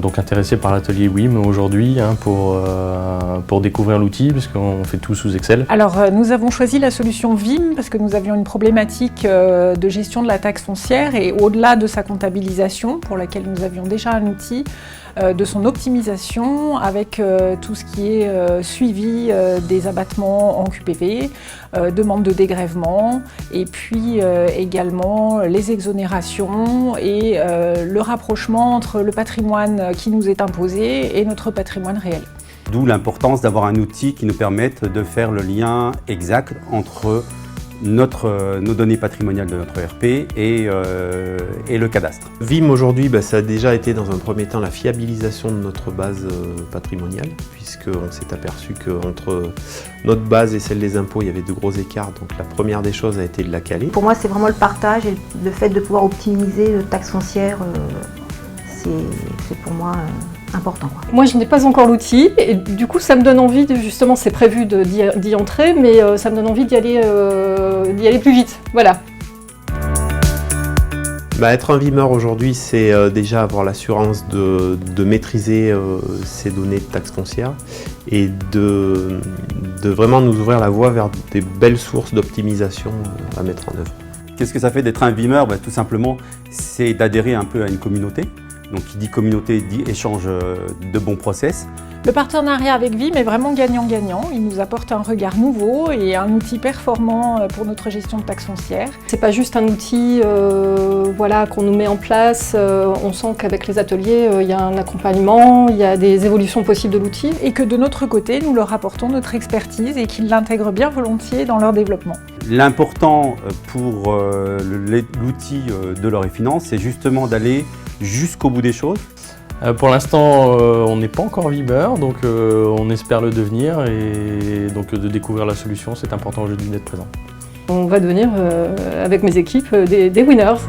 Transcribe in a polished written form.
Donc intéressé par l'atelier WIM aujourd'hui pour découvrir l'outil, parce qu'on fait tout sous Excel. Alors nous avons choisi la solution VIM parce que nous avions une problématique de gestion de la taxe foncière et au-delà de sa comptabilisation, pour laquelle nous avions déjà un outil, de son optimisation avec tout ce qui est suivi des abattements en QPV, demande de dégrèvement et puis également les exonérations et le rapprochement entre le patrimoine qui nous est imposé et notre patrimoine réel. D'où l'importance d'avoir un outil qui nous permette de faire le lien exact entre nos données patrimoniales de notre ERP et le cadastre. VIM aujourd'hui, ça a déjà été dans un premier temps la fiabilisation de notre base patrimoniale, puisqu'on s'est aperçu qu'entre notre base et celle des impôts, il y avait de gros écarts. Donc la première des choses a été de la caler. Pour moi, c'est vraiment le partage et le fait de pouvoir optimiser la taxe foncière, c'est pour moi important. Moi, je n'ai pas encore l'outil et du coup, ça me donne envie, justement, c'est prévu d'y entrer, mais ça me donne envie d'y aller plus vite. Voilà. Être un VIMeur aujourd'hui, c'est déjà avoir l'assurance de maîtriser ces données de taxe foncière et de vraiment nous ouvrir la voie vers des belles sources d'optimisation à mettre en œuvre. Qu'est-ce que ça fait d'être un VIMeur? Tout simplement, c'est d'adhérer un peu à une communauté. Donc qui dit communauté dit échange de bons process. Le partenariat avec VIM est vraiment gagnant-gagnant. Il nous apporte un regard nouveau et un outil performant pour notre gestion de taxe foncière. C'est pas juste un outil qu'on nous met en place. On sent qu'avec les ateliers, il y a un accompagnement, il y a des évolutions possibles de l'outil. Et que de notre côté, nous leur apportons notre expertise et qu'ils l'intègrent bien volontiers dans leur développement. L'important pour l'outil de L'Or et Finance, c'est justement d'aller jusqu'au bout des choses. Pour l'instant, on n'est pas encore VIMeur, donc on espère le devenir et donc de découvrir la solution, c'est important aujourd'hui d'être présent. On va devenir, avec mes équipes, des winners.